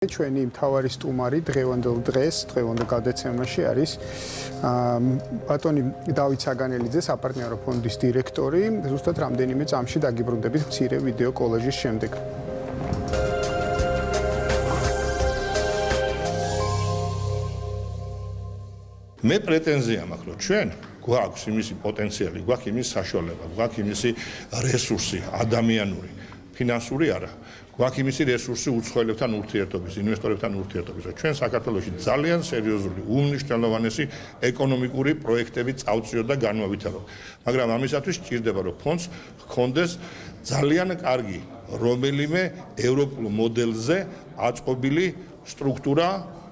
ჩვენი მთავარი სტუმარი დღევანდელ გადაცემაში არის ბატონი დავით საგანელიძე, საპარტნიორო ფონდის დირექტორი, ზუსტად რამდენიმე წამში დაგიბრუნდებით მცირე ვიდეო კოლაჟის შემდეგ. მე პრეტენზია მაქვს, რომ ჩვენ გვაქვს იმისი პოტენციალი, გვაქვს იმისი საშუალება, გვაქვს იმისი რესურსი, ადამიანური, ფინანსური არა. გვაქვს იმისი რესურსი უცხოელებთან ურთიერთობის, ინვესტორებთან ურთიერთობის, რომ ჩვენ საქართველოში ძალიან სერიოზული, უმნიშვნელოვანესი ეკონომიკური პროექტები წავწიოთ და განვავითაროთ. მაგრამ ამისათვის სჭირდება, რომ ფონდს ჰქონდეს ძალიან კარგი რომელიმე ევროპულ მოდელზე აწყობილი სტრუქტურა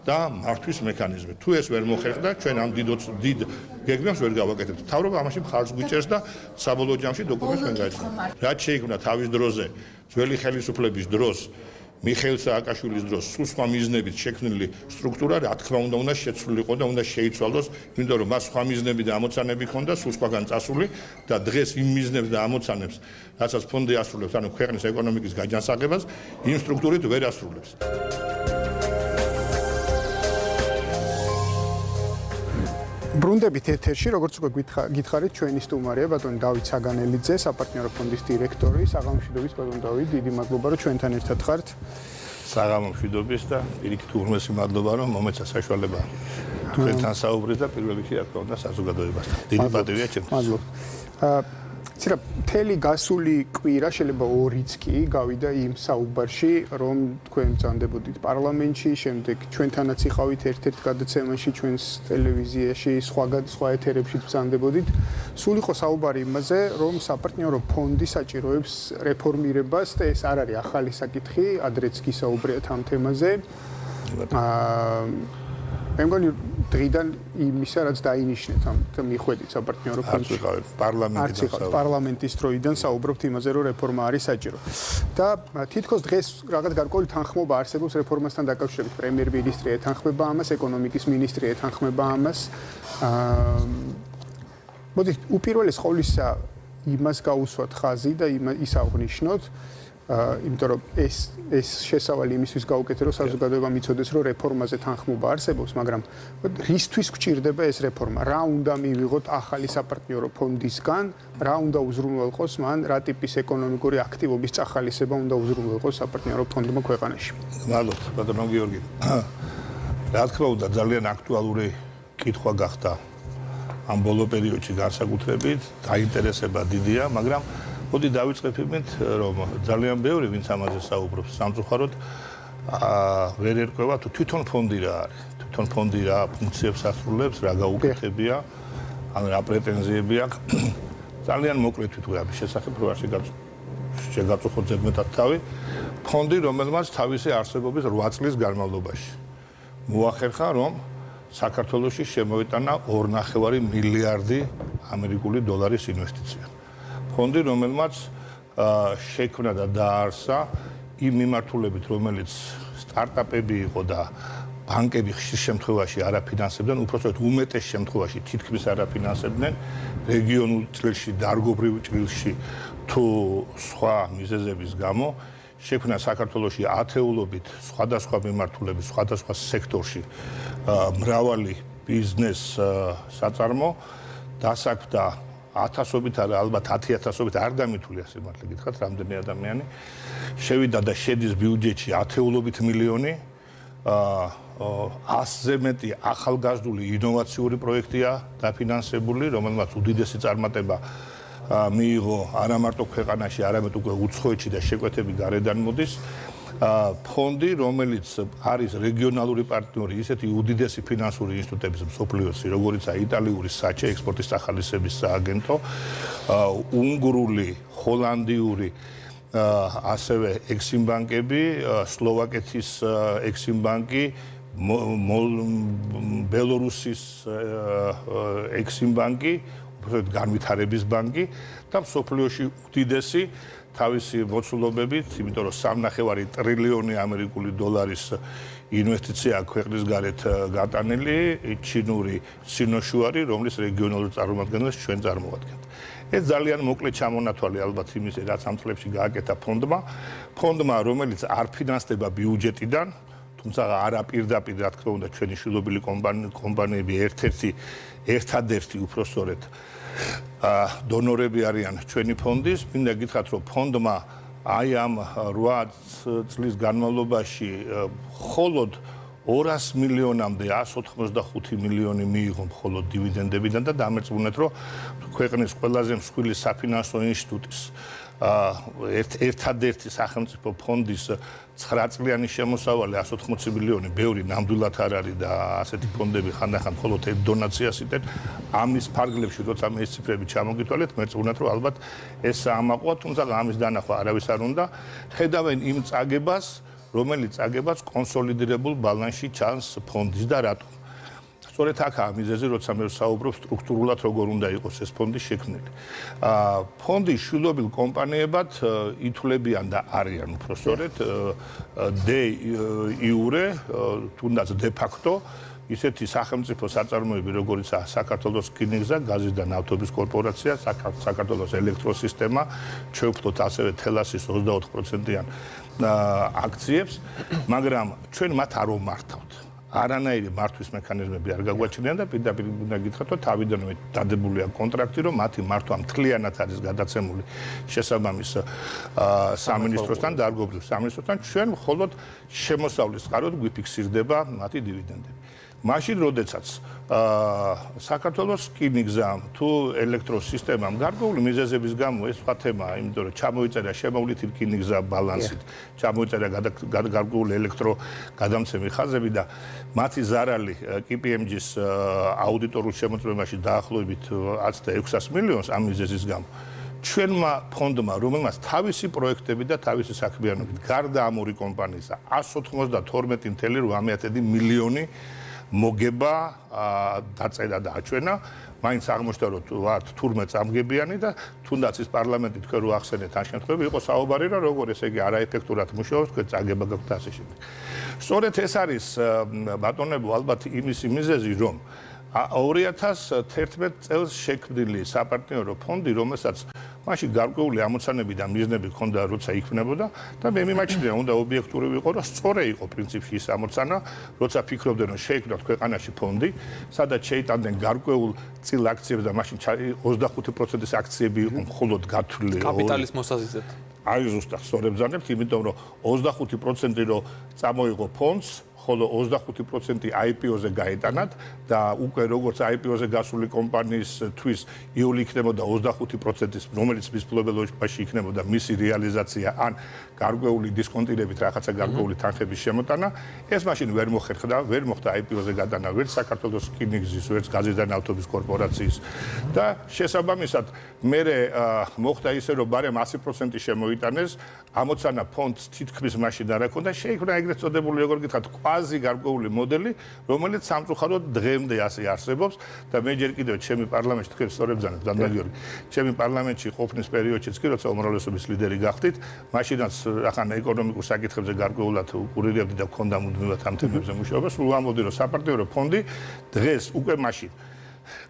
და მართვის მექანიზმი. თუ ეს ვერ მოხერხდა, ჩვენ ამ დიდ გეგმებს ვერ გავაკეთებთ. მთავრობა ამაში მხარს გვიჭერს და საბოლოო ჯამში დოკუმენტს ვერ გაეცნობს. რაც შეიქმნა თავის დროზე, ძველი ხელისუფლების დროს, მიხეილ სააკაშვილის დროს, სულ სხვა მიზნებით შექმნილი სტრუქტურა, რა თქმა უნდა შეცვლილიყო და უნდა შეიცვალოს, იმიტომ რომ მას სხვა მიზნები და ამოცანები ჰქონდა, სულ სხვაგან წასული და დღეს იმ მიზნებს და ამოცანებს, რასაც ფონდი ასრულებს, ანუ ქვეყნის ეკონომიკის გაჯანსაღებას, იმ სტრუქტურით ვერ ასრულებს. ბრუნდებით ეთერში, როგორც უკვე გითხარით, ჩვენი სტუმარია ბატონი დავით საგანელიძე, საპარტნიორო ფონდის დირექტორი. საღამომშვიდობის ბატონ დავით, დიდი მადლობა, რომ ჩვენთან ერთად ხართ. საღამომშვიდობის და პირიქით ურმესი მადლობა, რომ მომეცა საშუალება თქვენთან საუბრის და პირველ რიგში რა თქმა უნდა საზოგადოებასთან. დიდი პატივია ჩემთვის. მადლობა. ცირა მთელი გასული კვირა შეიძლება 2-იც კი გავიდა იმ საუბარში, რომ თქვენ ბრძანდებოდით პარლამენტში, შემდეგ ჩვენთანაც იყავით ერთ-ერთ გადაცემაში, ჩვენს ტელევიზიაში, სხვა ეთერებში ბრძანდებოდით. სულ იყო საუბარი იმაზე, რომ საპარტნიორო ფონდი საჭიროებს რეფორმირებას და ეს არ არის ახალი საკითხი, ადრეც გისაუბრეთ ამ თემაზე. მე მგონი დღიდან იმისა, რაც დაინიშნეთ ამ მიხვედით საპარტნიორო ფონდში. პარლამენტის დროიდან საუბრობთ იმაზე, რომ რეფორმა არის საჭირო. და თითქოს დღეს რაღაც გარკვეული თანხმობა არსებობს რეფორმასთან დაკავშირებით. პრემიერ-მინისტრი ეთანხმება ამას, ეკონომიკის მინისტრი ეთანხმება ამას. მოდით, უპირველეს ყოვლისა იმას გაუსვათ ხაზი და ის აღვნიშნოთ, იმიტომ რომ ეს შესავალი იმისთვის გაუკეთე, რომ საზოგადოება მიცოდეს, რომ რეფორმაზე თანხმობა არსებობს, მაგრამ რისთვის გვჭირდება ეს რეფორმა? რა უნდა მივიღოთ ახალი საპარტნიორო ფონდისგან? რა უნდა უზრუნველყოს მან? რა ტიპის ეკონომიკური აქტივობის წახალისება უნდა უზრუნველყოს საპარტნიორო ფონდმა ქვეყანაში? მადლობთ, ბატონო გიორგი. რა თქმა უნდა, ძალიან აქტუალური კითხვა გახდა ამ ბოლო პერიოდში განსაკუთრებით, დაინტერესება დიდია, მაგრამ მოდი დავიწყებ იმით, რომ ძალიან ბევრი ვინც ამაზე საუბრობს სამწუხაროდ ვერ ერკვევა თუ თვითონ ფონდი რა არის. თვითონ ფონდი რა ფუნქციებს ასრულებს, რა გაუკეთებია, ან რა პრეტენზიები აქვს. ძალიან მოკლედ ვიტყვი ამის შესახებ, რომ არ შეგაწუხოთ ზედმეტად თავი. ფონდი, რომელმაც თავისი არსებობის 8 წლის განმავლობაში მოახერხა, რომ საქართველოში შემოიტანა 2.5 მილიარდი ამერიკული დოლარის ინვესტიცია. ფონდი, რომელმაც შექმნა და დაარსა იმ მიმართულებით, რომელიც სტარტაპები იყო და ბანკები ხშირ შემთხვევაში არაფინანსებდნენ, უпростоეთ უმეტეს შემთხვევაში თითქმის არაფინანსებდნენ, რეგიონულ ჭრილში, დარგობრივ ჭრილში თუ სხვა მიზეზების გამო შექმნა საქართველოში ათეულობით სხვადასხვა მიმართულებით, სხვადასხვა სექტორში მრავალი ბიზნეს საწარმო დასაქმდა 1000-ობით არა, ალბათ 10,000-ობით არ დამითვლია სიმართლე გითხრათ, რამდენი ადამიანი შევიდა და შედის ბიუჯეტში ათეულობით მილიონი. 100-ზე მეტი ახალგაზრდული ინოვაციური პროექტია დაფინანსებული, რომელმაც უდიდესი წარმატება მიიღო არა მარტო ქვეყანაში, არამედ უკვე უცხოეთში და შეკვეთები გარედან მოდის. ფონდი, რომელიც არის რეგიონალური პარტნიორი ისეთი უდიდესი ფინანსური ინსტიტუტების მსოფლიოში, როგორიცაა იტალიური საჩე ექსპორტის სახალისების სააგენტო, უნგრული, ჰოლანდიური, ასევე ექსიმ ბანკები, სლოვაკეთის ექსიმ ბანკი, ბელორუსის ექსიმ ბანკი, უბრალოდ განვითარების ბანკი და მსოფლიოში უდიდესი თავისი მოცულობებით, იმიტომ რომ 3.5 ტრილიონი ამერიკული დოლარის ინვესტიცია ქვეყნის გარეთ გატანილი, ჩინური სინოშუარი, რომლის რეგიონალურ წარმომადგენლებს ჩვენ წარმოვადგენთ. ეს ძალიან მოკლე ჩამონათვალი ალბათ იმის, რაც ამ წლებში გააკეთა ფონდმა, რომელიც არ ფინანსდება ბიუჯეტიდან, თუმცა არა პირდაპირ რა თქმა უნდა ჩვენი შვილობილი კომპანიები ერთადერთი უпроსწორეთ დონორები არიან ჩვენი ფონდის. მინდა გითხრათ რომ ფონდმა აი ამ 8 წლის განმავლობაში მხოლოდ 200 მილიონამდე 185 მილიონი მიიღო მხოლოდ დივიდენდებიდან და დამერწმუნეთ რომ ქვეყნის ყველაზე მსხვილი საფინანსო ინსტიტუტის ერთადერთი სახელმწიფო ფონდის 9 წლიანი შემოსავალი 180 მილიონი ბევრი ნამდვილად არ არის და ასეთი ფონდები ხანდახან მხოლოდ ერთ დონაციას იტენ. ამის ფარგლებში როცა მე ეს ციფრები ჩამოგითვალეთ, მერწმუნათ რომ ალბათ ეს ამაყვა, თუმცა ამის დანახვა არავის არ უნდა. ხედავენ იმ წაგებას, რომელიც წაგებას კონსოლიდირებულ ბალანსში ჩანს ფონდის და რატომ. სწორედ აქაა მიზეზი, როცა მე ვსაუბრობ სტრუქტურულად როგორ უნდა იყოს ეს ფონდი შექმნილი. ფონდის შვილობილ კომპანიებად ითვლებიან და არიან უпроსწორეთ de iure, თუნდაც de facto ისეთი სახელმწიფო საწარმოები, როგორიცაა საქართველოს რკინიგზა, გაზის და ნავთობის კორპორაცია, საქართველოს ელექტროსისტემა, ჩვევფლოთ ასევე თელასის 24%-იან აქციებს, მაგრამ ჩვენ მათ არ ვმართავთ. არანაირი მართვის მექანიზმები არ გაგვაჩნია და პირდაპირ უნდა გითხრათ, რომ თავიდანვე დადებული აქვს კონტრაქტი, რომ მათი მართვა მთლიანად არის გადაცემული შესაბამის სამინისტროსთან და არგობრივ სამინისტროსთან. ჩვენ მხოლოდ შემოსავლის წყაროდ გვიფიქსირდება მათი დივიდენდები. მაშინ, როდესაც საქართველოს რკინიგზამ თუ ელექტროსისტემამ გარკვეული მიზეზების გამო ეს სხვა თემაა, იმიტომ რომ ჩამოიწერა შემოვლითი რკინიგზა ბალანსით, ჩამოიწერა გარკვეული ელექტროგადამცემი ხაზები და მათი ზარალი KPMG-ის აუდიტორულ შემოწმებაში დაახლოებით 106 მილიონს ამ მიზეზის გამო ჩვენმა ფონდმა, რომელმაც თავისი პროექტები და თავისი საქმიანობით გარდა ამ ორი კომპანიისა 192.8 მილიონი მოგება დაწერა და აჩვენა, მაინც აღმოჩნდა რომ ვართ თურმე წამგებიანი და თუნდაც ის პარლამენტი თქვენ რო ახსენეთ ამ შემთხვევაში იყო საუბარი რა როგორ ესე იგი არაეფექტურად მუშაობს თქვენ წაგება გაქვთ ასე შემდეგ. სწორედ ეს არის ბატონებო ალბათ იმის მიზეზი რომ 2011 წელს შექმნილი საპარტნიორო ფონდი, რომელსაც მაშინ გარკვეული ამოცანები და მიზნები ჰქონდა, როცა იქმნებოდა და მე მიმაჩნია, უნდა ობიექტური ვიყო, რომ სწორი იყო პრინციპში ის ამოცანა, როცა ფიქრობდნენ, რომ შეიქმნათ ქვეყანაში ფონდი, სადაც შეიტანდნენ გარკვეულ წილ აქციებს და მაშინ 25%-ის აქციები იყო მხოლოდ გათვლილი კაპიტალის მოსაზიდად. აი ზუსტად სწორებ ბრძანებთ, იმიტომ რომ 25% რო წამოიღო ფონდს, ხოლო 25% IPO-ზე გაეტანათ და უკვე როგორც IPO-ზე გასული კომპანიისთვის იული იქნებოდა 25%-ის, რომელიც მის ფლობელობაში იქნებოდა მისი რეალიზაცია ან გარკვეული დისკონტირებით რაღაცა გარკვეული თანხების შემოტანა, ეს მაშინ ვერ მოხერხდა, ვერ მოხდა IPO-ზე გადანა, ვერც საქართველოს რკინიგზის, ვერც გაზის და ნავთობის კორპორაციის და შესაბამისად მერე მოხდა ისე, რომ ბარემ 100% შემოიტანეს, ამოცანა ფონდს თითქმის მაშინ არ ჰქონდა, შეიქმნა ეგრეთ წოდებული, როგორ გითხრათ, კვაზი გარკვეული მოდელი, რომელიც სამწუხაროდ დღემდე ასე არსებობს და მე ჯერ კიდევ ჩემი პარლამენტში თქვენ სწორებ ბრძანებთ, დანდა გიორგი, ჩემი პარლამენტში ყოფნის პერიოდშიც კი როცა უმრავლესობის ლიდერი გახდით, მაშინაც ახან ეკონომიკურ საკითხებზე გარკვეულად უყურებდი და გქონდა მუდმივად ამ თემებზე მუშაობა, სულ ამბობდი რომ საპარტნიორო ფონდი დღეს უკვე მაშინ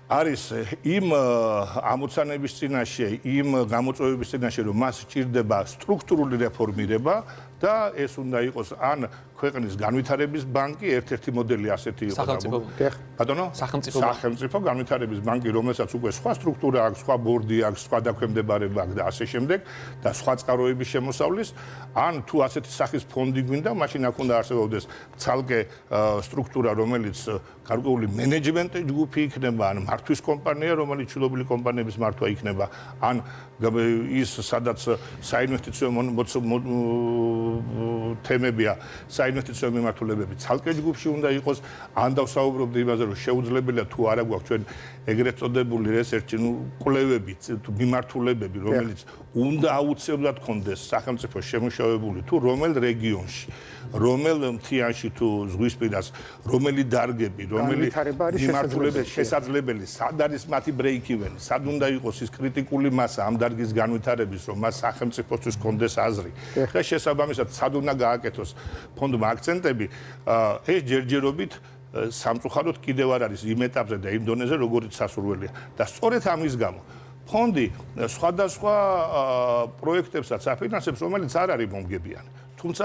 არის იმ ამოცანების წინაშე, იმ გამოწვევების წინაშე, რომ მას სჭირდება სტრუქტურული რეფორმირება და ეს უნდა იყოს ან ქვეყნის განვითარების ბანკი, ერთ-ერთი მოდელი ასეთი იყო. ბატონო? სახელმწიფო განვითარების ბანკი, რომელსაც უკვე სხვა სტრუქტურა აქვს, სხვა ბორდი აქვს, სხვა დაქვემდებარება აქვს და ასე შემდეგ და სხვა წყაროების შემოსავლის, ან თუ ასეთი სახის ფონდი გვინდა, მაშინ აქ უნდა არსებობდეს ცალკე სტრუქტურა, რომელიც გარკვეული მენეჯმენტი ჯგუფი იქნება, ან მართვის კომპანია, რომელიც შვილობილი კომპანიების მართვა იქნება, ან ის სადაც საინვესტიციო თემებია, საინვესტიციო მიმართულებები ცალკე ჯგუფში უნდა იყოს, ან დავსაუბრობდი იმაზე, რომ შეუძლებელია თუ არა გვაქვს ჩვენ ეგრეთ წოდებული რესერჩი, კვლევები, მიმართულებები, რომელიც უნდა აუცილებლად ქონდეს სახელმწიფო შემუშავებული თუ რომელ რეგიონში, რომელ მთიანში თუ ზღვისპირას, რომელი დარგები, რომელი მიმართულებით შესაძლებელი, სად არის მათი ბრეიქ-ივენი, სად უნდა იყოს ის კრიტიკული მასა ამ დარგის განვითარების, რომ მას სახელმწიფოსთვის ქონდეს აზრი. და შესაბამისად, სად უნდა გააკეთოს ფონდმა აქცენტები, ეს ჯერჯერობით სამწუხაროდ კიდევ არ არის იმ ეტაპზე და იმ დონეზე, როგორიც სასურველია. და სწორედ ამის გამო ფონდი სხვადასხვა პროექტებსაც აფინანსებს, რომელიც არ არის მომგებიანი. თუმცა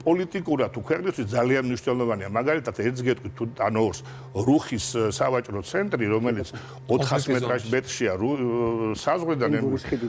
პოლიტიკურად თუ ქვეყნისთვის ძალიან მნიშვნელოვანია. მაგალითად, ერთს გეტყვით თუ ან ორს რუხის სავაჭრო ცენტრი, რომელიც 400 მეტრშია საზღვრიდან,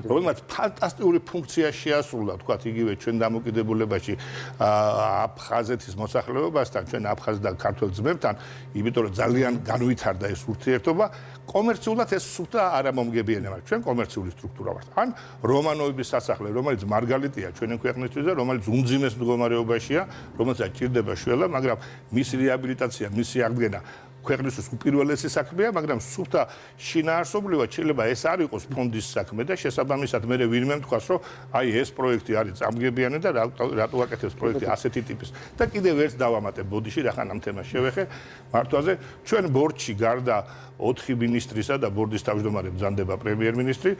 რომელმაც ფანტასტიკური ფუნქცია შეასრულა, თქვათ, იგივე ჩვენ დამოკიდებულებაში აფხაზეთის მოსახლეობასთან, ჩვენ აფხაზ და ქართველ ძმებთან, იმიტომ რომ ძალიან განვითარდა ეს ურთიერთობა. კომერციულად ეს სულთა არ ამომგებიანება. ჩვენ კომერციული სტრუქტურა ვართ. ან რომანოვების სასახლე, რომელიც მარგალიტია ჩვენი ქვეყნისთვის და რომელიც უმძიმეს მდგომარეობაშია, რომელსაც ჭირდება შველა, მაგრამ მისი რეაბილიტაცია, მისი აღდგენა ქვეყნისთვის უპირველესი საქმეა, მაგრამ სულთა შინაარსობრივად შეიძლება ეს არ იყოს ფონდის საქმე და შესაბამისად მე ვინმე თქვას, რომ აი ეს პროექტი არის წამგებიანი და რატო აკეთებს პროექტი ასეთი ტიპის. და კიდევ ერთ დავამატებ ბოდიში, რახან ამ თემას შევეხე მართვაზე, ჩვენ ბორდში გარდა 4 მინისტრისა და ბორდის თავმჯდომარე ბრძანდება პრემიერ-მინისტრი,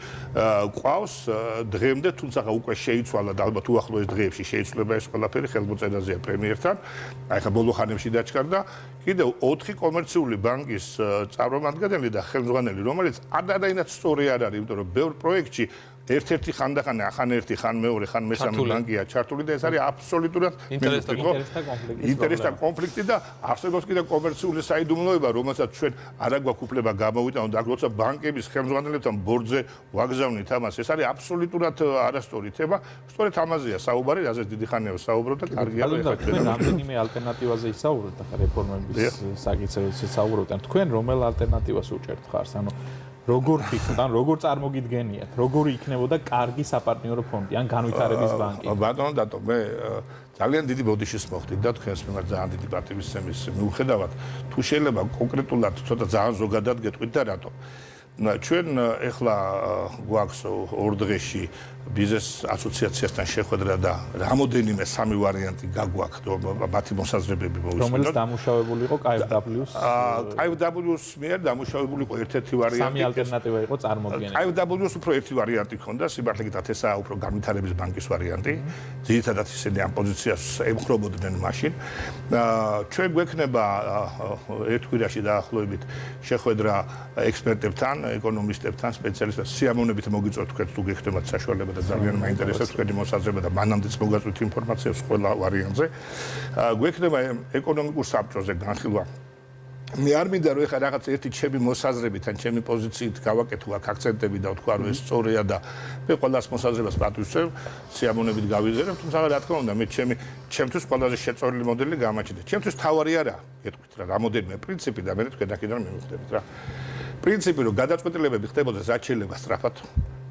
ყავს დღემდე, თუმცა უკვე შეიცვალა და ალბათ უახლოეს დღეებში შეიცვლება ეს ყველაფერი ხელმოწერაზეა პრემიერთან. აი ხა ბოლო ხანებში დაჩქარდა კიდევ 4 კომერციული ბანკის წარმომადგენელი და ხელმძღვანელი, რომელიც ადარაინად სწორი არ არის, იმიტომ რომ ბევრ პროექტში ერთ-ერთი ხანდახან ხან ერთი, ხან მეორე, ხან მესამე ბანკია ჩართული და ეს არის აბსოლუტურად ინტერესთა კონფლიქტი და არსებობს კიდევ კომერციული საიდუმლოება, რომელსაც ჩვენ არ აგვაქვს უფლება გამოვიტანოთ და როცა ბანკების ხელმძღვანელებთან ბორდზე ვაგზავნით ამას, ეს არის აბსოლუტურად არასწორი თემა. სწორედ ამაზეა საუბარი, რაზეც დიდი ხანია ვსაუბრობ და კარგია რომ ეხლა თქვენ რამდენიმე ალტერნატივაზე ისაუბრეთ ახლა რეფორმირების საკითხებზე საუბრობთ, ან თქვენ რომელ ალტერნატივას უჭერთ ხარს? ანუ როგორ ფიქრობთ, ან როგორ წარმოგიდგენიათ, როგორი იქნებოდა კარგი საპარტნიორო ფონდი, ან განვითარების ბანკი? ბატონო დატო, მე ძალიან დიდი ბოდიშის მოხდით და თქვენს მიმართ ძალიან დიდი პატივისცემის მიუხედავად, თუ შეიძლება კონკრეტულად ცოტა ძალიან ზოგადად გეტყვით და რატო. ჩვენ ეხლა გვაქვს ორ დღეში ბიზნეს ასოციაციასთან შეხვედრა და რამოდენიმე სამი ვარიანტი გაგვაქვს, მათი მოსაზრებები მოვისმინოთ. რომელიც დამუშავებული იყო KfW-ს? KfW-ს მიერ დამუშავებული იყო ერთ-ერთი ვარიანტი. სამი ალტერნატივა იყო წარმოდგენილი. KfW-ს უფრო ერთი ვარიანტი ჰქონდა, სიმართლე გითხრათ, ესაა უფრო განვითარების ბანკის ვარიანტი. ძირითადად ისინი ამ პოზიციას ემხრობოდნენ მაშინ. ჩვენ გვექნება ერთ კვირაში დაახლოებით შეხვედრა ექსპერტებთან, ეკონომისტებთან, სპეციალისტებთან. სიამოვნებით მოგიწევთ თქვენ თუ გექნებათ საშუალება და ძალიან მაინტერესებს თქვენი მოსაზრება და მანამდეც მოგაწვით ინფორმაციას ყველა ვარიანტზე. გვექნება ეკონომიკურ საბჭოზე განხილვა. მე არ მინდა რომ ეხლა რაღაც ერთი ჩემი მოსაზრებით ან ჩემი პოზიციით გავაკეთო აქ აქცენტები და ვთქვა რომ ეს სწორია და მე ყველას მოსაზრებას პატივისცემ, სიამოვნებით გავიზერებ, თუმცა რა თქმა უნდა მე ჩემთვის ყველაზე შეწორილი მოდელი გამაჩნდა. ჩემთვის თავარი არა, გეტყვით რა, რამოდენიმე პრინციპი და მე თქვენ აქედან მივხვდებით რა. პრინციპი რომ გადაწყვეტილებები ხდებოდეს რაც შეიძლება სწრაფად.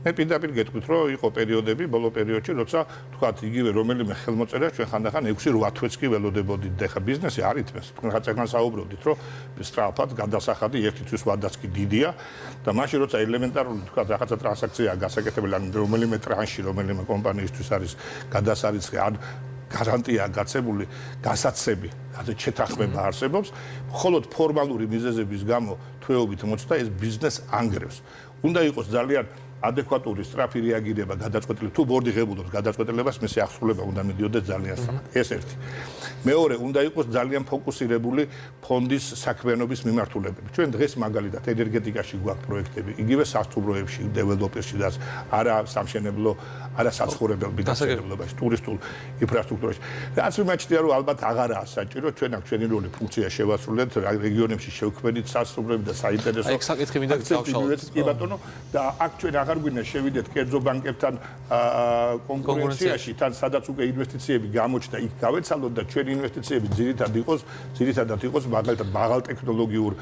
მე პირდაპირ გეტყვით რომ იყო პერიოდები, ბოლო პერიოდში, როცა თქვათ იგივე რომელიმე ხელმოწერა ჩვენ ხანდახან 6-8 თვეც კი ველოდებოდით და ხა ბიზნესი არ ითმეს. თქვენ ხაწეგან საუბრობდით რომ სწრაფად გადასახადი ერთი თვის ვადაც კი დიდია და მაშინ როცა ელემენტარული თქვათ რაღაცა ტრანზაქციაა გასაკეთებელი, ან რომელიმე ტრანში, რომელიმე კომპანიისთვის არის გადასარიცხი, ან გარანტია გაცებული, გასაცები, ასე შეთანხმება არსებობს, მხოლოდ ფორმალური მიზეზების გამო თვეობით მოწდა ეს ბიზნეს ანგრევს. უნდა იყოს ძალიან ადეკვატური სწრაფი რეაგირება გადაწყვეტილებას. თუ ბორდი ღებულობს გადაწყვეტილებას, მისი აღსრულება უნდა მიდიოდეს ძალიან სწრაფად. ეს ერთი. მეორე, უნდა იყოს ძალიან ფოკუსირებული ფონდის საქმიანობის მიმართულებები. ჩვენ დღეს მაგალითად ენერგეტიკაში გვაქვს პროექტები, იგივე სასტუმროებში, დეველოპერში და არა სამშენებლო, არა საცხოვრებელ ბიზნესებში, ტურისტულ ინფრასტრუქტურაში. რაც მიმაჩნია, რომ ალბათ აღარაა საჭირო, ჩვენ აქ ჩვენი როლი ფუნქცია შევასრულეთ, რეგიონებში შევქმნით სასტუმროები და საინტერესო. აი, საკითხი მინდა გავშალოთ. კი ბატონო, და აქ ჩვენ აღარ გვინდა შევიდეთ კერძო ბანკებთან კონკურენციაში, თან სადაც უკვე ინვესტიციები გამოჩნდა, იქ გავეცალოთ და ჩვენი ინვესტიციები ძირითადად იყოს მაგალითად მაღალ ტექნოლოგიურ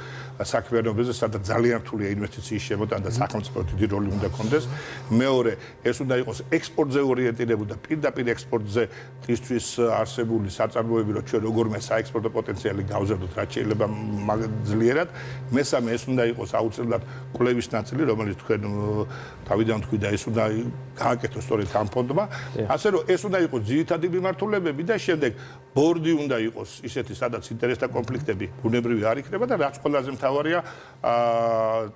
საქმიანობაზე, სადაც ძალიან რთულია ინვესტიციის შემოტანა და სახელმწიფოს დიდი როლი უნდა კონდეს. მეორე, ეს უნდა იყოს ექსპორტზე ორიენტირებული და პირდაპირ ექსპორტზე ტისთვის არსებული საწარმოები, რომ ჩვენ როგორმე საექსპორტო პოტენციალი გავზარდოთ, რაც შეიძლება ძლიერად. მესამე, ეს უნდა იყოს აუცილებლად კვლევის ნაწილი, რომელიც თქვენ თავიდან თქვი და ეს უნდა გააკეთოს სწორედ ამ ფონდმა. ასე რომ ეს უნდა იყოს ძირითადი მიმართულებები და შემდეგ ბორდი უნდა იყოს ისეთი, სადაც ინტერესთა კონფლიქტები ბუნებრივი არ იქნება და რაც ყველაზე მთავარია,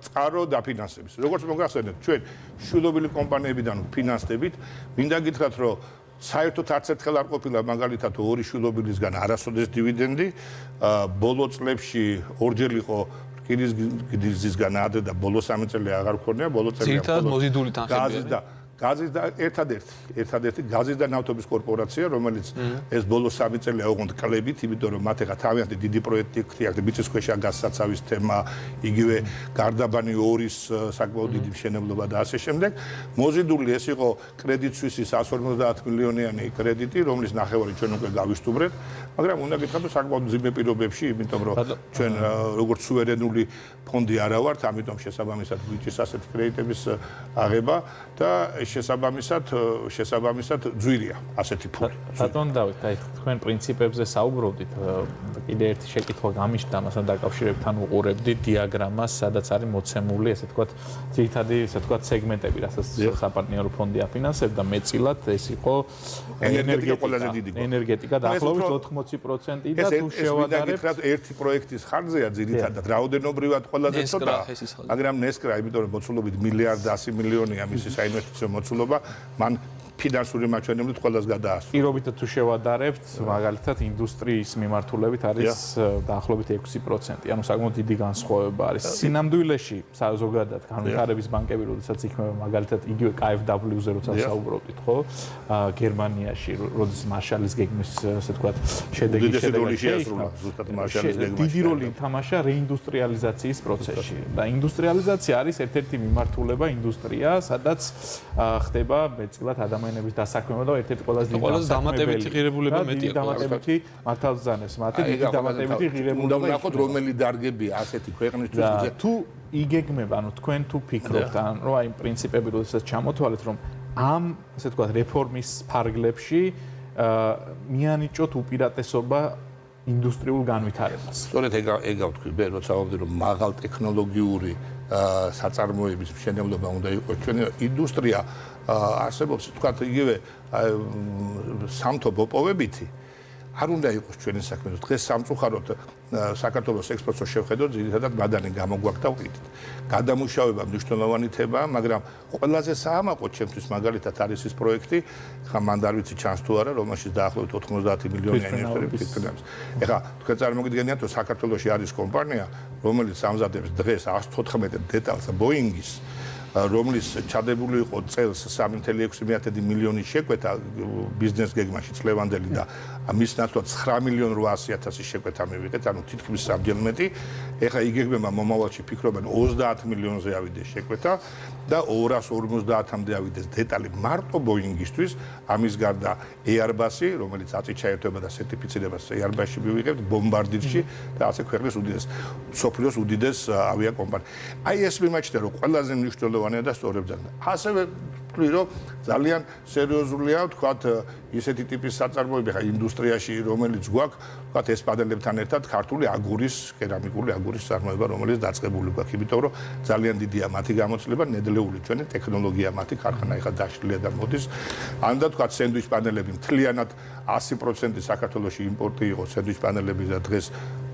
წყარო დაფინანსების. როგორც მოგახსენეთ, ჩვენ შვილობილი კომპანიებიდან ფინანსდებით, მინდა გითხრათ, რომ საერთოდ არც ერთხელ არ ყოფილა მაგალითად ორი შვილობილისგან არასოდეს დივიდენდი. ბოლო წლებში ორჯერ იყო რკინის გიზისგან ადრე და ბოლო 3 წელი აღარ ქონია, ბოლო წელი ძირითადად მოზიდული თანხებია. გაზის და გაზის და ერთადერთი გაზის და ნავთობის კორპორაცია, რომელიც ეს ბოლო 3 წელია ოღონდ კლებით, იმიტომ რომ მათ ეხა თავიანთი დიდი პროექტი ქრიათ, მიწისქვეშა გაზსაცავის თემა, იგივე გარდაბანი 2-ის საკმაოდ დიდი მშენებლობა და ასე შემდეგ. მოზიდული ეს იყო კრედიტ სვისის 150 მილიონიანი კრედიტი, რომლის ნახევარი ჩვენ უკვე გავისტუმრეთ, მაგრამ უნდა გითხრათ, რომ საკმაოდ მძიმე პირობებში, იმიტომ რომ ჩვენ როგორც სუვერენული ფონდი არა ვართ, ამიტომ შესაბამისად გვიჭირს ასეთ კრედიტების აღება და შესაბამისად ძვირია ასეთი ფული. ბატონ დავით, აი თქვენ პრინციპებზე საუბრობდით, კიდე ერთი შეკითხვა გამიშდა მასთან დაკავშირებით, ანუ უყურებდი დიაგრამას, სადაც არის მოცემული, ესე ვთქვათ, ძირითადი, ესე ვთქვათ, სეგმენტები, რასაც საპარტნიორო ფონდი აფინანსებდა, მეტწილად ეს იყო ენერგეტიკა დაახლოებით 80% და თუ შევადარებთ ერთი პროექტის ხარჯზეა ძირითადად რაოდენობრივად ყველაზე ცოტა, მაგრამ ნესკრა, იმიტომ რომ მოცულობით 1 მილიარდ 100 მილიონია მისი საინვესტიციო მოცულობა, მან ფინანსური მაჩვენებლით ყველას გადაასწრო. პირობითად თუ შევადარებთ, მაგალითად ინდუსტრიის მიმართულებით არის დაახლოებით 6%. ანუ საკმაოდ დიდი განსხვავება არის. სინამდვილეში ზოგადად განვითარების ბანკები, როდესაც იქმნება მაგალითად იგივე KfW-ზე როცა საუბრობდით, ხო? გერმანიაში, როდესაც მარშალის გეგმის, ასე ვთქვათ, შედეგი შეასრულა, ზუსტად მარშალის გეგმაში. დიდი როლი ითამაშა რეინდუსტრიალიზაციის პროცესში. და ინდუსტრიალიზაცია არის ერთ-ერთი მიმართულება ინდუსტრია, sadაც ხდება მეტწილად ადამიანების დასაქმება და ერთ-ერთი ყველაზე დამატებითი ღირებულება მეტია. დამატებითი მართალბრძანებს მათი დიდი დამატებითი ღირებულება. უნდა ვნახოთ რომელი დარგებია ასეთი ქვეყნისთვის. თუ იგეგმება, ანუ თქვენ თუ ფიქრობთ, რომ აი პრინციპები როდესაც ჩამოთვალეთ, რომ ამ ასე ვთქვათ რეფორმის ფარგლებში მიანიჭოთ უპირატესობა ინდუსტრიულ განვითარებას. სწორედ ეგ ვთქვი, მე როცა ვამბობდი, რომ მაღალ ტექნოლოგიური საწარმოების მშენებლობა უნდა იყოს ჩვენი ინდუსტრია არსებობს, თქვათ იგივე სამთო ბოპოვებითი არ უნდა იყოს ჩვენი საქმე. დღეს სამწუხაროდ საქართველოს ექსპორტს შევხედოთ, ძირითადად მადანი გამოგვაქვს და ვყიდით. გადამუშავება მნიშვნელოვანი თემაა, მაგრამ ყველაზე საამაყო ჩემთვის მაგალითად არის ის პროექტი, ხა მან არ ვიცი ჩანს თუ არა, რომელშიც დაახლოებით 90 მილიონი ინვესტორები ფიქრობს. ეხლა თქვენ წარმოგიდგენიათ, რომ საქართველოში არის კომპანია, რომელიც ამზადებს დღეს 114 დეტალს Boeing-ის, რომლის ჩადებული იყო წელს 3.6 მილიონი შეკვეთა ბიზნეს გეგმაში წლევანდელი და მის ნაცვლად 9.8 შეკვეთა მივიღეთ, ანუ თითქმის სამჯერ მეტი. ეხლა იგეგმება მომავალში ფიქრობენ 30 მილიონზე ავიდეს შეკვეთა და 250-მდე ავიდეს დეტალი მარტო Boeing-ისთვის. ამის გარდა Airbus-ი, რომელიც აწი ჩაერთვება და სერტიფიცირებას Airbus-ში მივიღებთ, Bombardier-ში და ასე ქვეყნის მსოფლიოს უდიდეს ავიაკომპანია. აი ეს მიმაჩნია, რომ ყველაზე მნიშვნელოვანია და სწორებ ძალიან. ასევე ვთვლი, რომ ძალიან სერიოზულია, ვთქვათ, ისეთი ტიპის საწარმოები ხა ინდუსტრიაში, რომელიც გვაქვს, ვთქვათ, ესპანელებთან ერთად ქართული აგურის, კერამიკული აგურის წარმოება, რომელიც დაწყებული გვაქვს, იმიტომ რომ ძალიან დიდია მათი გამოცდილება, ნედლეული ჩვენი ტექნოლოგია, მათი ქარხანა ეხლა დაშლილია და მოდის. ან და ვთქვათ, სენდვიჩ პანელები მთლიანად 100% საქართველოში იმპორტი იყო სენდვიჩ პანელების და დღეს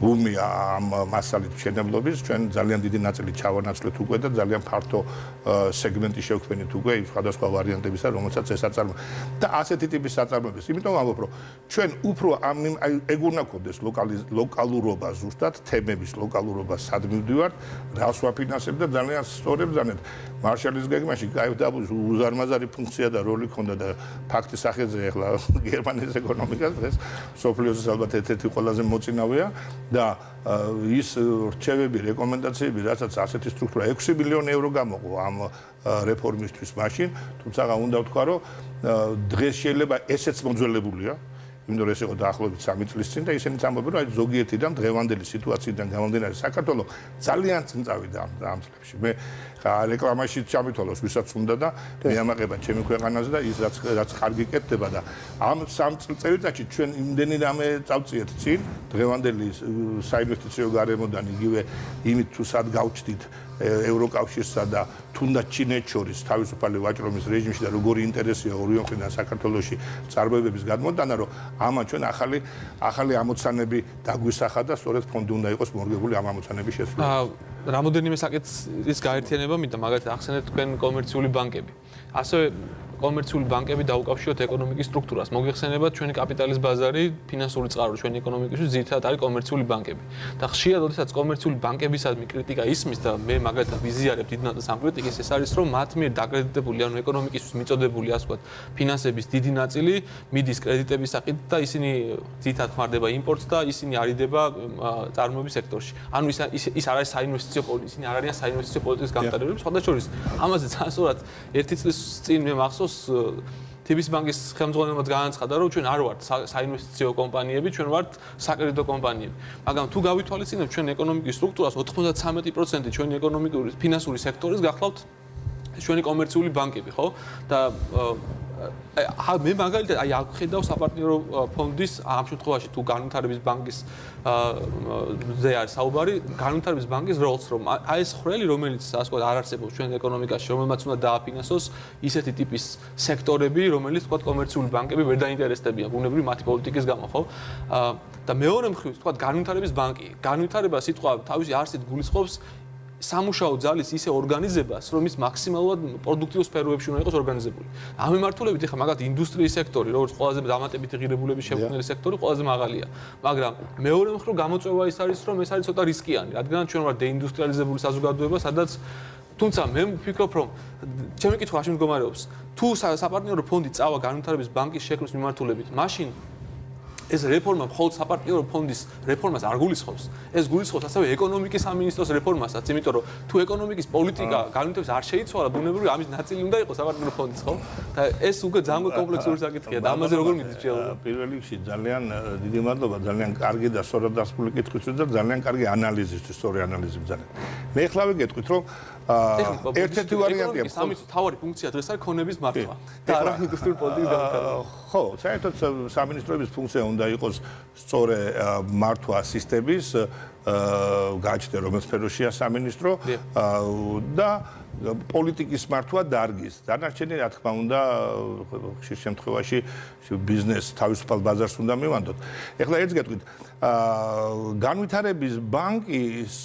ბუმია ამ მასალით მშენებლობის, ჩვენ ძალიან დიდი ნაწილი ჩავანაცვლეთ უკვე და ძალიან ფართო სეგმენტი შევქმნით უკვე იმ სხვადასხვა ვარიანტებისა, რომელსაც ეს აწარმოებს. და ასეთი ტიპის საწარმოებს. იმიტომ ვამბობ, რომ ჩვენ უფრო ეგ უნდა გქონდეს ლოკალურობა ზუსტად, თემების ლოკალურობა სად მივდივართ, რას ვაფინანსებ და ძალიან სწორებ ძალიან მარშალის გეგმაში KfW-ს უზარმაზარი ფუნქცია და როლი ჰქონდა და ფაქტის სახელზე ეხლა გერმანიის ეკონომიკა დღეს სოფლიოს ალბათ ერთ-ერთი ყველაზე მოწინავეა და ის რჩევები, რეკომენდაციები, რასაც ასეთი სტრუქტურა 6 მილიონი ევრო გამოყო ამ რეფორმისთვის მაშინ, თუმცა უნდა ვთქვა, რომ დღეს შეიძლება ესეც მოძველებულია, იმიტომ რომ ეს იყო დაახლოებით 3 წლის წინ და ისინი ამბობენ, რომ აი ზოგიერთიდან დღევანდელი სიტუაციიდან გამომდინარე საქართველოს ძალიან წინ წავიდა ამ წლებში. მე რეკლამაში ჩამითვალოს, ვისაც უნდა და მეამაყება ჩემი ქვეყანაზე და ის რაც კარგი კეთდება და ამ 3 წელიწადში ჩვენ იმდენი რამე წავწიეთ წინ დღევანდელი საინვესტიციო გარემოდან იგივე იმით თუ სად გავჩდით ევროკავშირსა და თუნდაც ჩინეთს შორის თავისუფალი ვაჭრობის რეჟიმში და როგორი ინტერესია ორივე მხრიდან საქართველოში წარმოებების გადმოტანა, რომ ამან ჩვენ ახალი ამოცანები დაგვისახა და სწორედ ფონდი უნდა იყოს მორგებული ამ ამოცანების შესრულებას. რამოდენიმე საკითხის გაერთიანება მინდა, მაგალითად ახსენეთ თქვენ კომერციული ბანკები. ასევე კომერციული ბანკები დაუკავშიროთ ეკონომიკის სტრუქტურას. მოგეხსენებათ ჩვენი კაპიტალის ბაზარი, ფინანსური წყარო ჩვენი ეკონომიკისთვის ძირითადად არის კომერციული ბანკები. და ხშირად, როდესაც კომერციული ბანკებისადმი კრიტიკა ისმის და მე მაგალითად ვიზიარებ დიდნაკლს ამ კრიტიკის, ეს არის რომ მათ მიერ დაკრედიტებული, ანუ ეკონომიკისთვის მიწოდებული, ასე ვთქვათ, ფინანსების დიდი ნაწილი მიდის კრედიტების საყიდ და ისინი ძირითადად ხმარდება იმპორტს და ისინი არიდება წარმოების სექტორში. ანუ ის არ არის საინვესტიციო პოლიტიკა, ისინი არ არიან საინვესტიციო პოლიტიკის გამტარებლები. სხვადასხვა ამაზე ძალიან სწორად ერთი წლის წინ მე მახსოვს TBS ბანკის ხელმძღვანელმაც განაცხადა, რომ ჩვენ არ ვართ საინვესტიციო კომპანიები, ჩვენ ვართ საკრედიტო კომპანიები. მაგრამ თუ გავითვალისწინებთ ჩვენ ეკონომიკის სტრუქტურას, 93% ჩვენი ეკონომიკური ფინანსური სექტორის გახლავთ ჩვენი კომერციული ბანკები, ხო? და მე მაგალითად აქ ხედავ საპარტნიორო ფონდის ამ შემთხვევაში თუ განვითარების ბანკის ზე არის საუბარი, განვითარების ბანკის როლს, რომ ეს ხრელი, რომელიც ასე ვთქვათ, არ არსებობს ჩვენ ეკონომიკაში, რომელმაც უნდა დააფინანსოს ისეთი ტიპის სექტორები, რომელიც ვთქვათ კომერციული ბანკები ვერ დაინტერესდებიან ბუნებრივი მათი პოლიტიკის გამო, ხო? და მეორე მხრივ, ვთქვათ, განვითარების ბანკი. განვითარება სიტყვა თავისი არსით გულისხმობს სამუშაო ძალის ისე ორგანიზებას, რომ ის მაქსიმალურად პროდუქტიულ სფეროებში უნდა იყოს ორგანიზებული. ამ მიმართულებით ეხლა მაგალითად ინდუსტრიის სექტორი, როგორც ყველაზე დამატებითი ღირებულების შემქმნელი სექტორი, ყველაზე მაღალია. მაგრამ მეორე მხრივ გამოწვევა ის არის, რომ ეს არის ცოტა რისკიანი, რადგან ჩვენ ვართ დეინდუსტრიალიზებული საზოგადოება, სადაც თუმცა მე ვფიქრობ, რომ ჩემი კითხვა ასე მდგომარეობს, თუ საპარტნიორო ფონდი წავა განვითარების ბანკის შექმნის მიმართულებით, მაშინ ეს რეფორმა მხოლოდ საპარტნიორო ფონდის რეფორმას არ გულისხმობს. ეს გულისხმობს ასევე ეკონომიკის სამინისტროს რეფორმასაც, იმიტომ რომ თუ ეკონომიკის პოლიტიკა განვითარებას არ შეიცვალა, ბუნებრივია ამის ნაწილი უნდა იყოს საპარტნიორო ფონდის, ხო? და ეს უკვე ძალიან კომპლექსური საკითხია და ამაზე როგორ მიდის შეალობა? პირველ რიგში ძალიან დიდი მადლობა, ძალიან კარგი და სწორად დასწრული კითხვისთვის და ძალიან კარგი ანალიზისთვის, სწორი ანალიზი ბრძანეთ. მე ახლა ვიგეტყვით, რომ ერთ-ერთი ვარიანტია სამის თავარი ფუნქცია დღეს არის ქონების მართვა და არა ინდუსტრიული პოლიტიკის განვითარება. ხო, საერთოდ სამინისტროების ფუნქცია უნდა იყოს სწორე მართვა სისტემის, გააჩნია რომელ სფეროშია სამინისტრო და პოლიტიკის მართვა დარგის. დანარჩენი, რა თქმა უნდა, ხშირ შემთხვევაში ბიზნეს თავისუფალ ბაზარს უნდა მივანდოთ. ეხლა ერთს გეტყვით, განვითარების ბანკის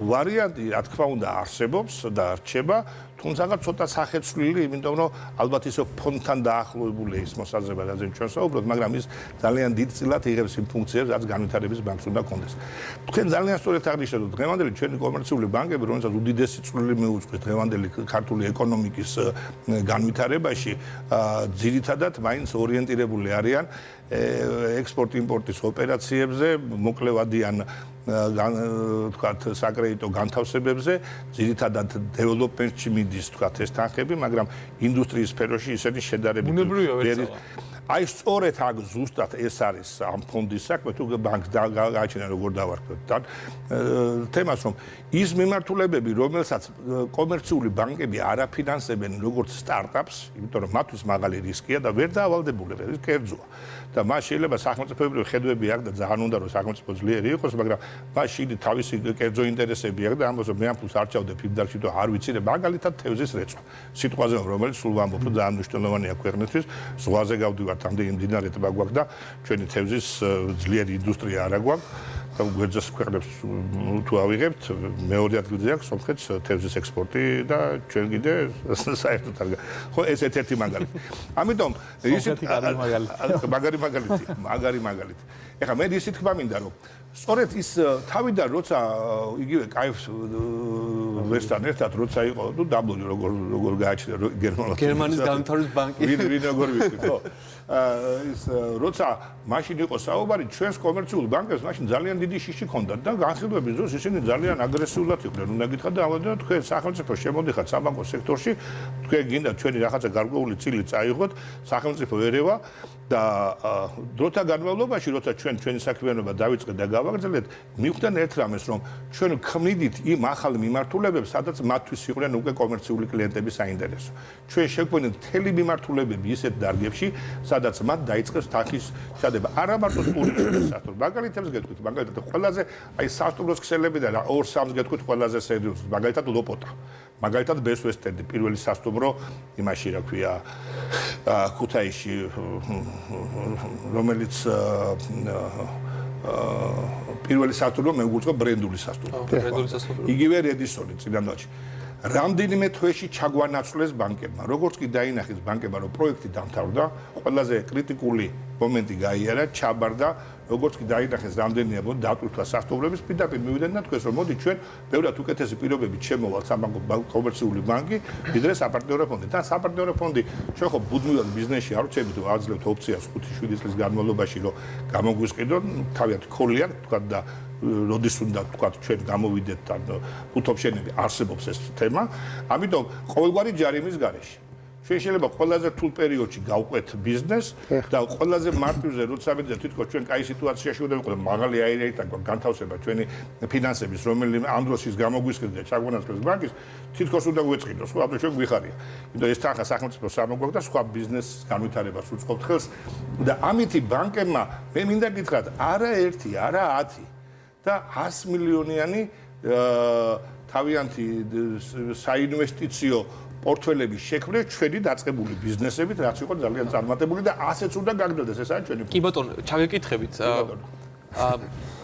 ვარიანტი, რა თქმა უნდა, არსებობს და რჩება, თუმცა ცოტა სახეცვლილი, იმიტომ რომ ალბათ ისე ფონდთან დაახლოებულია ის მოსაზრება, რაზეც ჩვენ საუბრობთ, მაგრამ ის ძალიან დიდწილად იღებს იმ ფუნქციებს, რაც განვითარების ბანკს უნდა კონდეს. თქვენ ძალიან სწორად აღნიშნეთ, დღევანდელი ჩვენი კომერციული ბანკები, რომელსაც უდიდესი წვლილი მიუძღვის დღევანდელი ქართული ეკონომიკის განვითარებაში, ძირითადად მაინც ორიენტირებული არიან ექსპორტ-იმპორტის ოპერაციებზე, მოკლევადიან თქვათ საკრედიტო განთავსებებზე, ძირითადად დეველოპმენტში მიდის თქვათ ეს თანხები, მაგრამ ინდუსტრიის სფეროში ისინი შედარებით ვერ აი სწორედ აქ ზუსტად ეს არის ამ ფონდის საქმე, თუ ბანკს გააჩენა როგორ დავარქვათ და თემას რომ ის მიმართულებები, რომელსაც კომერციული ბანკები არაფინანსებენ როგორც სტარტაპს, იმიტომ რომ მათთვის მაღალი რისკია და ვერ დაავალდებულება, ეს კერძოა. და მას შეიძლება სახელმწიფოებრივი ხედვები აქვს და ძალიან უნდა რომ სახელმწიფო ძლიერი იყოს, მაგრამ მას შეიძლება თავისი კერძო ინტერესები აქვს და ამბობს რომ მე ამ ფულს არ ჩავდებ ფიდარში და არ ვიცი და მაგალითად თევზის რეწვა. სიტყვაზე რომელიც სულ ვამბობ რომ ძალიან მნიშვნელოვანია ქვეყნისთვის, ზღვაზე გავდივართ, ამდენი მდინარე ტბა გვაქვს და ჩვენი თევზის ძლიერი ინდუსტრია არა გვაქვს. და გვერდზეს ქვეყნებს თუ ავიღებთ, მეორე ადგილზე აქვს სომხეთს თევზის ექსპორტი და ჩვენ კიდე საერთოდ არ ხო ეს ერთ-ერთი მაგალითი. ამიტომ ისეთი მაგარი მაგალითი. ეხლა მე ისიც თქვა მინდა რომ სწორედ ის თავიდან როცა იგივე კაიფს ვესთან ერთად როცა იყო, ნუ დაბლონი როგორ გააჩნია გერმანიის განვითარების ბანკი. ვინ როგორ ვიცით, ხო? ის როცა მაშინ იყო საუბარი ჩვენს კომერციულ ბანკებს მაშინ ძალიან დიდი შიში ჰქონდათ და განხილვების დროს ისინი ძალიან აგრესიულად იყვნენ. უნდა გითხრათ და ამიტომ თქვენ სახელმწიფო შემოდიხართ საბანკო სექტორში, თქვენ გინდა ჩვენი რაღაცა გარკვეული წილი წაიღოთ, სახელმწიფო ერევა და დროთა განმავლობაში, როცა ჩვენი საქმიანობა დავიწყეთ და გავაგრძელეთ, მივხვდნენ ერთ რამეს, რომ ჩვენ ქმნიდით იმ ახალ მიმართულებებს, სადაც მათთვის იყვნენ უკვე კომერციული კლიენტების საინტერესო. ჩვენ შეგვექნით მთელი მიმართულებები ისეთ დარგებში, სადაც მათ დაიწყეს თანხის ჩადება. არა მარტო ტურისტების სასტუმრო, მაგალითებს გეტყვით, მაგალითად ყველაზე აი სასტუმროს ქსელები და 2-3-ს გეტყვით ყველაზე სერიოზულად, მაგალითად ლოპოტა. მაგალითად ბესვესტერდი, პირველი სასტუმრო იმაში რა ქვია, ქუთაისში, რომელიც პირველი სასტუმრო მე ვგულწრფ ბრენდული სასტუმრო. იგივე რედისონი წინანდალში. რამდენიმე თვეში ჩაგვანაცვლეს ბანკებმა. როგორც კი დაინახეს ბანკებმა, რომ პროექტი დამთავრდა, ყველაზე კრიტიკული მომენტი გაიარა, ჩაბარდა, როგორც კი დაინახეს რამდენია დატვირთვა სასტუმროების, პირდაპირ მივიდნენ და თქვეს, რომ მოდი ჩვენ ბევრად უკეთესი პირობებით შემოვალთ საბანკო კომერციული ბანკი, ვიდრე საპარტნიორო ფონდი. და საპარტნიორო ფონდი ჩვენ ხო ბუდმივად ბიზნესში არ ვწევით, რომ აძლევთ ოფციას 5-7 წლის განმავლობაში, რომ გამოგვისყიდონ, თავიანთ ქოლიან, თქვა და როდის უნდა თქვა ჩვენ გამოვიდეთ ან უთოფშენები არსებობს ეს თემა. ამიტომ ყოველგვარი ჯარიმის გარეშე ჩვენ შეიძლება ყველაზე რთულ პერიოდში გავყვეთ ბიზნესს და ყველაზე მარტივზე როცა მიდეთ თითქოს ჩვენ კაი სიტუაციაში უნდა ვიყოთ, მაღალი აირითა განთავსება ჩვენი ფინანსების, რომელიმე ამ დროს ის გამოგვისყიდდა ჩაგვანაცვლეს ბანკის, თითქოს უნდა გვეწყიდოს, ხო, ამიტომ ჩვენ გვიხარია. იმიტომ ეს თანხა სახელმწიფო სამოგვაქვს და სხვა ბიზნესის განვითარებას უწყობთ ხელს და ამითი ბანკებმა მე მინდა გითხრათ, არა 1, არა 10 და 100 მილიონიანი თავიანთი საინვესტიციო პორტფელების შექმნეს ჩვენი დაწყებული ბიზნესებით, რაც იყო ძალიან წარმატებული და ასეც უნდა გაგრძელდეს, ესაა ჩვენი. კი ბატონო, ჩაგეკითხებით.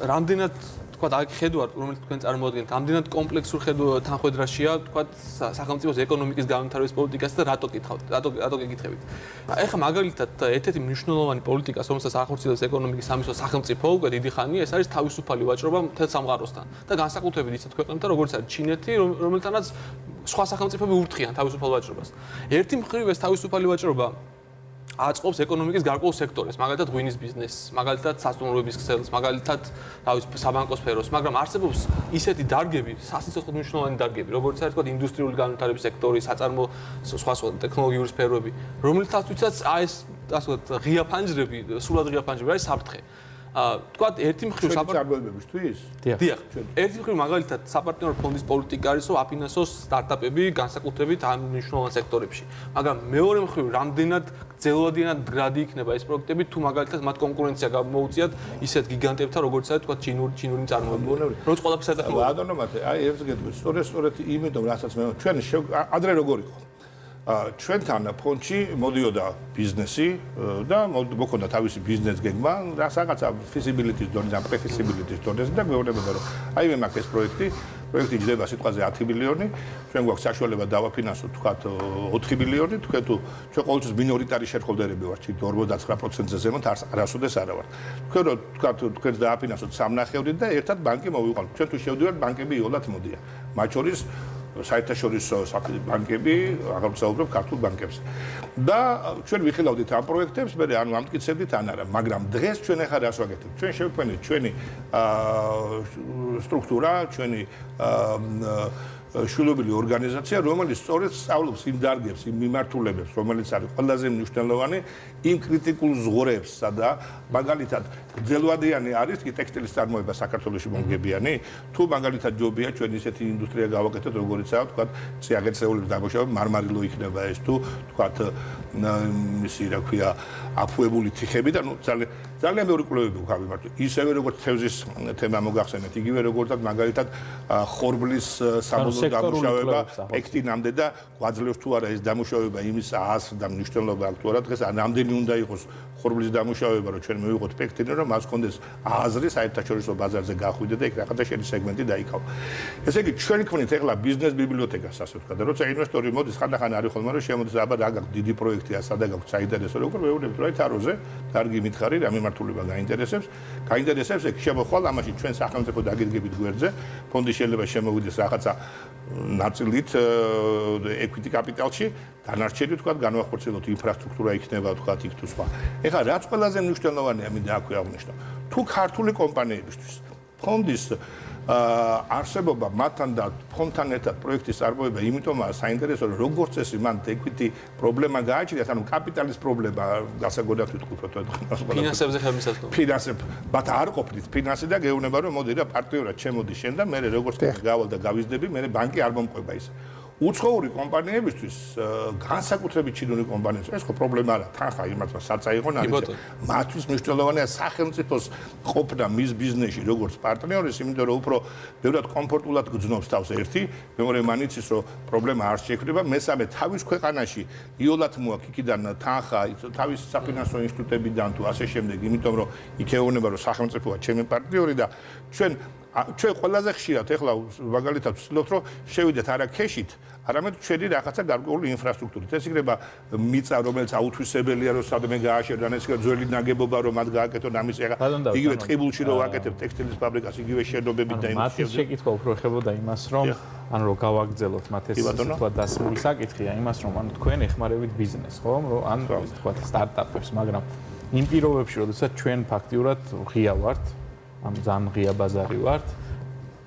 რამდენად თქვა აი ხედვარ, რომელიც თქვენ წარმოადგენთ, რამდენად კომპლექსურ თანხმედრაშია, თქვა სახელმწიფოს ეკონომიკის განვითარების პოლიტიკას და რატო გითხავთ? რატო გეკითხებით? ეხლა მაგალითად ერთ-ერთი მნიშვნელოვანი პოლიტიკა, რომელსაც ახორციელებს ეკონომიკის სამისო სახელმწიფო უკვე დიდი ხანია, ეს არის თავისუფალი ვაჭრობა მთელ სამყაროსთან და განსაკუთრებით ისეთ ქვეყნებთან, როგორც არის ჩინეთი, რომელთანაც სხვა სახელმწიფოები ურთხიან თავისუფალ ვაჭრობას. ერთი მხრივ ეს თავისუფალი ვაჭრობა აწყობს ეკონომიკის გარკვეულ სექტორებს, მაგალითად ღვინის ბიზნესს, მაგალითად სასტუმროების ქსელს, მაგალითად თავის საბანკო სფეროს, მაგრამ არსებობს ისეთი დარგები, სასიცოცხლო მნიშვნელოვანი დარგები, როგორც არის თქვა ინდუსტრიული განვითარების სექტორი, საწარმო სხვა ტექნოლოგიური სფეროები, რომელთაცაც აი ეს ასე ვთქვათ, ღია ფანჯრები, სულად ღია ფანჯრები არის საფრთხე. თქვათ ერთი მხრივ საპარტნიორებისთვის? დიახ. ერთი მხრივ მაგალითად საპარტნიორო ფონდის პოლიტიკა არის, რომ აფინანსოს სტარტაპები განსაკუთრებით ამ მნიშვნელოვან სექტორებში. მაგრამ მეორე მხრივ რამდენად გრძელვადიანად მდგრადი იქნება ეს პროექტები, თუ მაგალითად მათ კონკურენცია გამოუწიათ ისეთ გიგანტებთან, როგორც არის თქვათ ჩინური წარმოებები, როგორც ყველაფერს ატეხმობა. ბატონო მათე, აი ეს გეტყვით, სწორედ იმიტომ, რასაც მე ჩვენ ადრე როგორ იყო? ჩვენთან ფონდში მოდიოდა ბიზნესი და მოქონდა თავისი ბიზნეს გეგმა, რაღაცა feasibility-ის დონეზე, ან pre-feasibility-ის დონეზე და გვეუბნება, რომ აი მე მაქვს ეს პროექტი ჯდება სიტყვაზე 10 მილიონი, ჩვენ გვაქვს საშუალება დავაფინანსოთ თქვათ 4 მილიონი, თქვენ თუ ჩვენ ყოველთვის მინორიტარი შეხოლდერები ვართ, 49%-ზე ზემოთ არასოდეს არა ვართ. თქვენ რო თქვათ თქვენს დააფინანსოთ 3.5-ით და ერთად ბანკი მოვიყვანოთ. ჩვენ თუ შევდივართ, ბანკები იოლად მოდიან. მათ შორის საერთაშორისო ბანკები, აღარ ვსაუბრობ ქართულ ბანკებზე. და ჩვენ ვიხილავდით ამ პროექტებს, მე ანუ ამტკიცებდით ან არა, მაგრამ დღეს ჩვენ ახლა რას ვაკეთებთ? ჩვენ შევქმნით ჩვენი სტრუქტურა, ჩვენი შვილობილი ორგანიზაცია, რომელიც სწორედ სწავლობს იმ დარგებს, იმ მიმართულებებს, რომელიც არის ყველაზე მნიშვნელოვანი, იმ კრიტიკულ ზღურებსა და მაგალითად გრძელვადიანი არის კი ტექსტილის წარმოება საქართველოში მომგებიანი, თუ მაგალითად ჯობია ჩვენ ისეთი ინდუსტრია გავაკეთოთ, როგორიცაა, თქვათ, წიაღეთწეულების დამუშავება, მარმარილო იქნება ეს თუ, თქვათ, ისი რა ქვია, აფუებული თიხები და ნუ ძალიან ბევრი კვლევები გავიმართო. ისევე როგორც თევზის თემა მოგახსენეთ, იგივე როგორც მაგალითად ხორბლის საბოლოო დამუშავება პექტინამდე და გვაძლევს თუ არა ეს დამუშავება იმის აზრს და მნიშვნელობა აქვს თუ არა დღეს ან რამდენი უნდა იყოს ხორბლის დამუშავება რომ ჩვენ მივიღოთ პექტინი რომ მას კონდეს აზრი საერთაშორისო ბაზარზე გახვიდე და იქ რაღაცა შენი სეგმენტი დაიკავო. ესე იგი ჩვენ ვქმნით ახლა ბიზნეს ბიბლიოთეკას ასე ვთქვა და როცა ინვესტორი მოდის ხანდახან არის ხოლმე რომ შემოდის აბა რა გაქვს დიდი პროექტია სადაც გაქვს საინტერესო როგორ ვეუბნებით რომ აი თაროზე კარგი მითხარი რა მიმართულება გაინტერესებს ეგ შემოხვალ ამაში ჩვენ სახელმწიფო დაგიდგებით გვერდზე ფონდი შეიძლება შემოვიდეს რაღაცა ნაწილით equity capital-ში დანარჩენი თქვა განვახორციელოთ ინფრასტრუქტურა იქნება თქვა იქ თუ სხვა. ეხლა რაც ყველაზე მნიშვნელოვანია მინდა აქვე აღვნიშნო. თუ ქართული კომპანიებისთვის ფონდის არსებობა მათთან და ფონდთან ერთად პროექტის წარმოება იმიტომაა საინტერესო რომ როგორც წესი მან equity პრობლემა გააჩნიათ, ანუ კაპიტალის პრობლემა გასაგონად ვიტყვით ფინანსებზე ხელმისაწვდომი. ფინანსები, მათ არ ყოფნით ფინანსი და გეუბნება რომ მოდი რა პარტნიორად შემოდი შენ და მე როგორც გავალ და გავიზდები, მე ბანკი არ მომყვება ის. უცხოური კომპანიებისთვის განსაკუთრებით ჩინური კომპანიებისთვის ეს ხო პრობლემა არა, თანხა იმათმა საწაიღონ არის. მათთვის მნიშვნელოვანია სახელმწიფოს ყოფნა მის ბიზნესში როგორც პარტნიორის, იმიტომ რომ უფრო ბევრად კომფორტულად გძნობს თავს ერთი, მეორე მან იცის რომ პრობლემა არ შექმნება, მესამე თავის ქვეყანაში იოლად მოაქვს იქიდან თანხა, თავის საფინანსო ინსტიტუტებიდან თუ ასე შემდეგ, იმიტომ რომ იქ ეუბნება რომ სახელმწიფოა ჩემი პარტნიორი და ჩვენ ჩვენ ყველაზე ხშირად ეხლა მაგალითად ვცდილობთ რომ შევიდეთ არა ქეშით, არამედ ჩვენი რაღაცა გარკვეული ინფრასტრუქტურით. ეს იქნება მიწა, რომელიც აუთვისებელია, რომ სადმე გააშენონ, ეს იქნება ძველი ნაგებობა, რომ მათ გააკეთონ ამის იგივე ტყიბულში რომ ვაკეთებ ტექსტილის ფაბრიკას, იგივე შენობებით და იმის მათი შეკითხვა უფრო ეხებოდა იმას, რომ ანუ რომ გავაგრძელოთ მათ ეს თქვა დასმული საკითხია, იმას რომ ანუ თქვენ ეხმარებით ბიზნესს, ხო? რომ ან თქვა სტარტაპებს, მაგრამ იმ პირობებში, როდესაც ჩვენ ფაქტიურად ღია ვართ, ამ ძალიან ღია ბაზარი ვართ,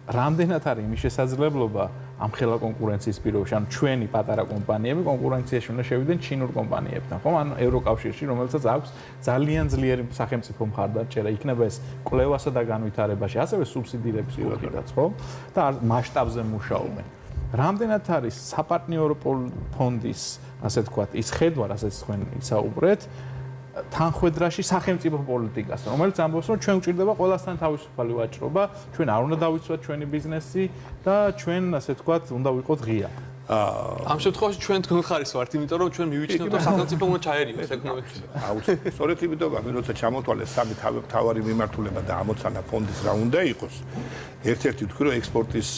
რამდენად არის იმის შესაძლებლობა ამ ხელა კონკურენციის პირობებში, ანუ ჩვენი პატარა კომპანიები კონკურენციაში უნდა შევიდნენ ჩინურ კომპანიებთან, ხო? ანუ ევროკავშირში, რომელსაც აქვს ძალიან ძლიერი სახელმწიფო მხარდაჭერა, იქნება ეს კვლევასა და განვითარებაში, ასევე სუბსიდირების უხიდაც, ხო? და მასშტაბზე მუშაობენ. რამდენად არის საპარტნიორო ფონდის, ასე ვთქვათ, ის ხედვა, რასაც თქვენ ისაუბრეთ, თანხმედრაში სახელმწიფო პოლიტიკასთან, რომელიც ამბობს, რომ ჩვენ გვჭირდება ყველასთან თავისუფალი ვაჭრობა, ჩვენ არ უნდა დავიცვათ ჩვენი ბიზნესი და ჩვენ, ასე ვთქვათ, უნდა ვიყოთ ღია. ამ შემთხვევაში ჩვენ თქვენ ხარის ვართ, იმიტომ რომ ჩვენ მივიჩნევთ, რომ სახელმწიფო უნდა ჩაერიოს ეკონომიკაში. აუცილებლად. სწორედ იმიტომ, რომ როცა ჩამოთვალეს სამი თავარი მიმართულება და ამოცანა ფონდის რა უნდა იყოს, ერთ-ერთი თქვი, რომ ექსპორტის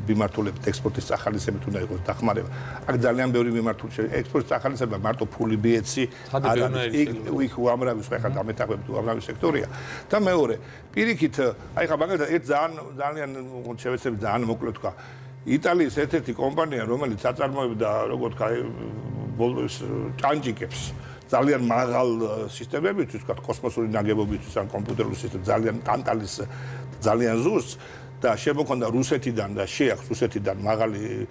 მიმართულებით, ექსპორტის ახალისებით უნდა იყოს დახმარება. აქ ძალიან ბევრი მიმართულება, ექსპორტის ახალისება მარტო ფული ბიეცი არა, იქ უამრავი ხა დამეთახვებით უამრავი სექტორია. და მეორე, პირიქით, აი ხა მაგალითად ერთ ძალიან შევეცდები ძალიან მოკლედ თქვა იტალიის ერთ-ერთი კომპანია, რომელიც აწარმოებდა, როგორ თქვა, ჭანჭიკებს ძალიან მაღალ სისტემებისთვის, თქვა, კოსმოსური ნაგებობისთვის ან კომპიუტერული სისტემ, ძალიან ტანტალის ძალიან ზუსტ და შემოქონდა რუსეთიდან და შეახს რუსეთიდან მაღალი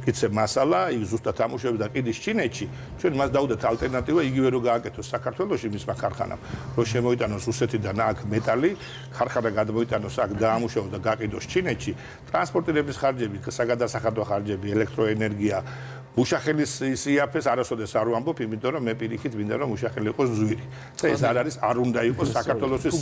კიცე მასალა, ის ზუსტად ამუშავებს და კიდის ჩინეთში, ჩვენ მას დავდეთ ალტერნატივა იგივე რომ გააკეთოს საქართველოში მისმა ქარხანამ, რომ შემოიტანოს რუსეთიდან აქ მეტალი, ქარხანა გადმოიტანოს აქ დაამუშავოს და გაყიდოს ჩინეთში, ტრანსპორტირების ხარჯები, საგადასახადო ხარჯები, ელექტროენერგია, მუშახელის იაფეს არასოდეს არ ვამბობ, იმიტომ რომ მე პირიქით მინდა რომ მუშახელი იყოს ზვირი. და ეს არ არის, არ უნდა იყოს საქართველოსთვის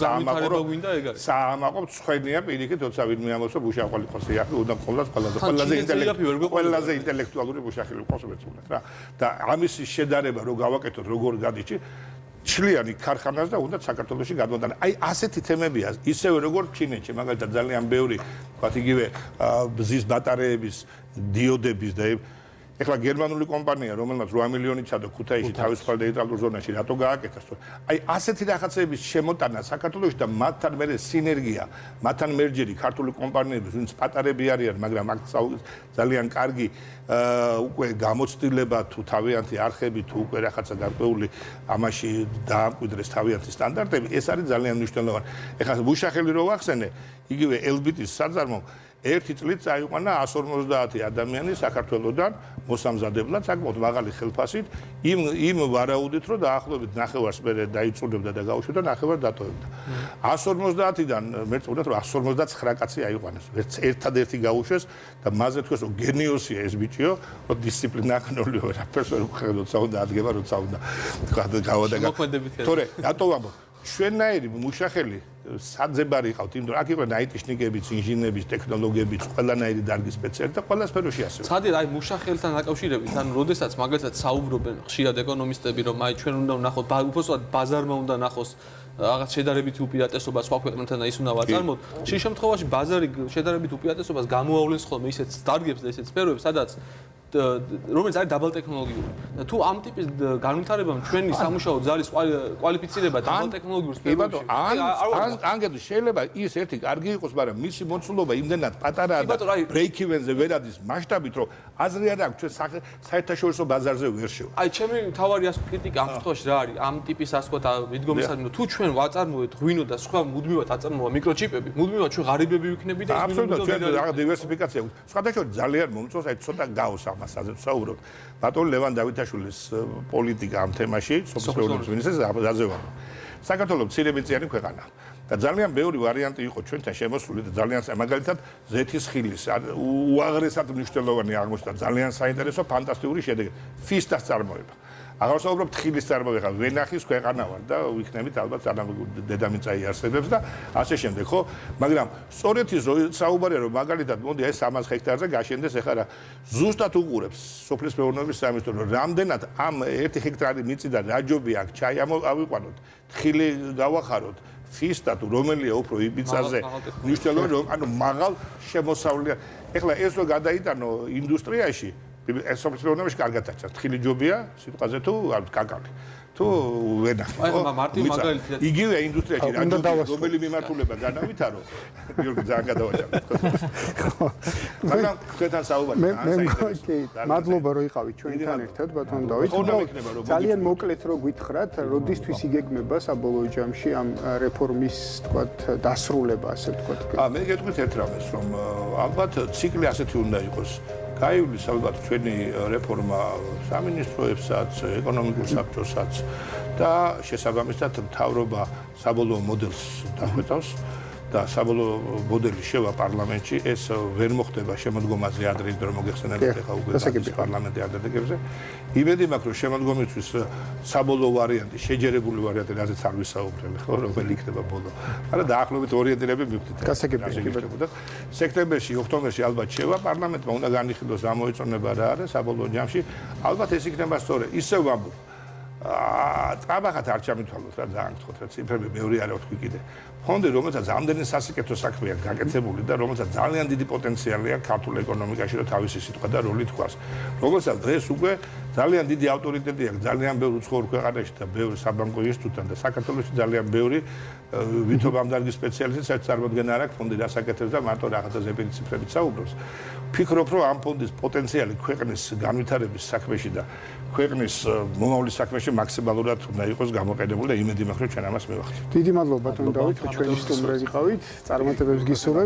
საამაყო ცხენია პირიქით, როცა ვინმე ამბობს რომ მუშახელი იყოს იაფი, უნდა ყოლას ყველაზე ინტელექტუალური მუშახელი იყოს მეცნიერად რა. და ამის შედარება რო გავაკეთოთ როგორ გადიჭი ჩლიანი ქარხანას და უნდა საქართველოში გადმოდანა. აი ასეთი თემებია, ისევე როგორც ჩინეთში, მაგალითად ძალიან ბევრი, ვთქვათ იგივე ბზის ბატარეების, დიოდების და ეხლა გერმანული კომპანია, რომელმაც 8 მილიონი ჩადო ქუთაისში თავისუფალ დეიტრალურ ზონაში, რატო გააკეთეს? აი ასეთი რაღაცების შემოტანა საქართველოში და მათთან მერე სინერგია, მათთან მერჯერი ქართული კომპანიების, ვინც პატარები არიან, მაგრამ აქ ძალიან კარგი უკვე გამოცდილება თუ თავიანთი არხები თუ უკვე რაღაცა გარკვეული ამაში დაამკვიდრეს თავიანთი სტანდარტები, ეს არის ძალიან მნიშვნელოვანი. ეხლა მუშახელი რო ვახსენე, იგივე ელბიტის საწარმო ერთი წლით წაიყვანა 150 ადამიანი საქართველოსდან მოსამზადებლად, საკმაოდ მაღალი ხელფასით, იმ ვარაუდით, რომ დაახლოებით ნახევარს მერე დაიწუნებდა და გაუშვებდა, ნახევარს დატოვებდა. 150-დან მე წუნდათ, რომ 159 კაცი აიყვანეს. ერთადერთი გაუშვეს და მასზე თქვეს, რომ გენიოსია ეს ბიჭიო, რომ დისციპლინა ქნოლიო, რაფერს ვერ უხერხდოთ, საუნდა ადგება, როცა უნდა თქვა გავადა. თორე, რატო ვამბობ? ჩვენნაირი მუშახელი საძებარი ყავთ, იმიტომ რომ აქ იყვნენ IT-შნიკებიც, ინჟინერებიც, ტექნოლოგიებიც, ყველანაირი დარგის სპეციალისტები და ყველა სფეროში ასევე. ცხადია, აი მუშახელთან დაკავშირებით, ანუ როდესაც მაგალითად საუბრობენ ხშირად ეკონომისტები, რომ აი ჩვენ უნდა ვნახოთ, უბრალოდ ბაზარმა უნდა ნახოს რაღაც შედარებითი უპირატესობა სხვა ქვეყნებთან და ის უნდა ვაწარმოოთ. შენ შემთხვევაში ბაზარი შედარებით უპირატესობას გამოავლენს ხოლმე ისეთ დარგებს და ისეთ სფეროებს, სადაც რომელიც არის დაბალ ტექნოლოგიური. და თუ ამ ტიპის განვითარებამ ჩვენი სამუშაო ძალის კვალიფიცირება დაბალ ტექნოლოგიურ სფეროში. ანგეთ შეიძლება ის ერთი კარგი იყოს, მაგრამ მისი მოცულობა იმდენად პატარაა და ბრეიქ-ივენზე ვერ ადის მასშტაბით, რომ აზრი არ აქვს ჩვენ საერთაშორისო ბაზარზე ვერ შევა. აი, ჩემი თავარი ასე კრიტიკა ამ შემთხვევაში რა არის? ამ ტიპის ასე ვთქვათ, მიდგომისადმი, თუ ჩვენ ვაწარმოებთ ღვინო და სხვა მუდმივად აწარმოვა მიკროჩიპები, მუდმივად ჩვენ ღარიბები ვიქნები და ის მინიმუმ ჩვენ რაღაც დივერსიფიკაცია გვაქვს. სხვადასხვა ძალიან მომწონს, აი ცოტა გაოს ამას საუბრობთ. ბატონ ლევან დავითაშვილის პოლიტიკა ამ თემაში, სოფლის მინისტრს აზევარ. საქართველოს მცირებიწიანი ქვეყანაა. და ძალიან ბევრი ვარიანტი იყო ჩვენთან შემოსული და ძალიან მაგალითად ზეთის ხილის უაღრესად მნიშვნელოვანი აღმოჩნდა, ძალიან საინტერესო, ფანტასტიკური შედეგი. ფისტას წარმოება. აღარ ვსაუბრობ ხილის წარმოება, ვენახის ქვეყანა ვარ და ვიქნებით ალბათ დედამიწა იარსებებს და ასე შემდეგ, ხო? მაგრამ სწორედ ის საუბარია, რომ მაგალითად მოდი ეს 300 ჰექტარზე გაშენდეს, ეხლა რა ზუსტად უყურებს სოფლის მეურნეობის სამინისტრო, რომ რამდენად ამ 1 ჰექტარი მიწიდან რა ჯობია აქ ჩაი ავიყვანოთ, ხილი გავახაროთ, ფის და თუ რომელია უფრო იბიცაზე მნიშვნელოვანი რომ ანუ მაღალ შემოსავლიან. ეხლა ეს რო გადაიტანო ინდუსტრიაში, ეს სოფლის კარგად აჩას. თხილი ჯობია, სიტყვაზე თუ კაკალი. თუ ვენახი. აი მარტივ მაგალითად იგივე ინდუსტრიაში რომელი მიმართულება განავითარო, გიორგი ძალიან გადავაჭარბე. მაგრამ თქვენთან საუბარი მადლობა რომ იყავით ჩვენთან ერთად ბატონ დავით. ძალიან მოკლედ რო გითხრათ, როდისთვის იგეგმება საბოლოო ჯამში ამ რეფორმის თქვათ დასრულება, ასე ვთქვათ. მე გეტყვით ერთ რამეს, რომ ალბათ ციკლი ასეთი უნდა იყოს. გაივლის ალბათ ჩვენი რეფორმა სამინისტროებსაც, ეკონომიკურ საბჭოსაც და შესაბამისად მთავრობა საბოლოო მოდელს დახვეწავს და საბოლოო მოდელი შევა პარლამენტში. ეს ვერ მოხდება შემოდგომაზე ადრე, რომ მოგეხსენებათ ახლა უკვე პარლამენტი ადრედეგებზე. იმედი მაქვს, რომ შემოდგომისთვის საბოლოო ვარიანტი, შეჯერებული ვარიანტი, რაზეც არ ვისაუბრებ, ხო, რომელი იქნება ბოლო. მაგრამ დაახლოებით ორიენტირები მივხვდით. გასაგებია. სექტემბერში, ოქტომბერში ალბათ შევა პარლამენტმა უნდა განიხილოს რა მოეწონება რა არის საბოლოო ჯამში. ალბათ ეს იქნება სწორედ. ისევ ვამბობ. აბახათ არ ჩამითვალოთ რა ძალიან გთხოვთ რა ციფრები მეორე არა ვთქვი კიდე. ფონდი რომელსაც ამდენი სასიკეთო საქმეა გაკეთებული და რომელსაც ძალიან დიდი პოტენციალია ქართულ ეკონომიკაში რომ თავისი სიტყვა და როლი თქვას. რომელსაც დღეს უკვე ძალიან დიდი ავტორიტეტი აქვს ძალიან ბევრ უცხოურ ქვეყანაში და ბევრ საბანკო ინსტიტუტთან და საქართველოში ძალიან ბევრი ვითომ დარგის სპეციალისტი საერთოდ წარმოდგენა არ აქვს ფონდი რას აკეთებს და მარტო რაღაცა ზეპირი ციფრებით საუბრობს. ფიქრობ რომ ამ ფონდის პოტენციალი ქვეყნის განვითარების საქმეში და ქვეყნის მომავლის საქმეში მაქსიმალურად უნდა იყოს გამოყენებული და იმედი მაქვს რომ ჩვენ ამას მივახცევთ. დიდი მადლობა ბატონ დავით, ჩვენი სტუმრები ყავით, წარმატებებს გისურვებთ.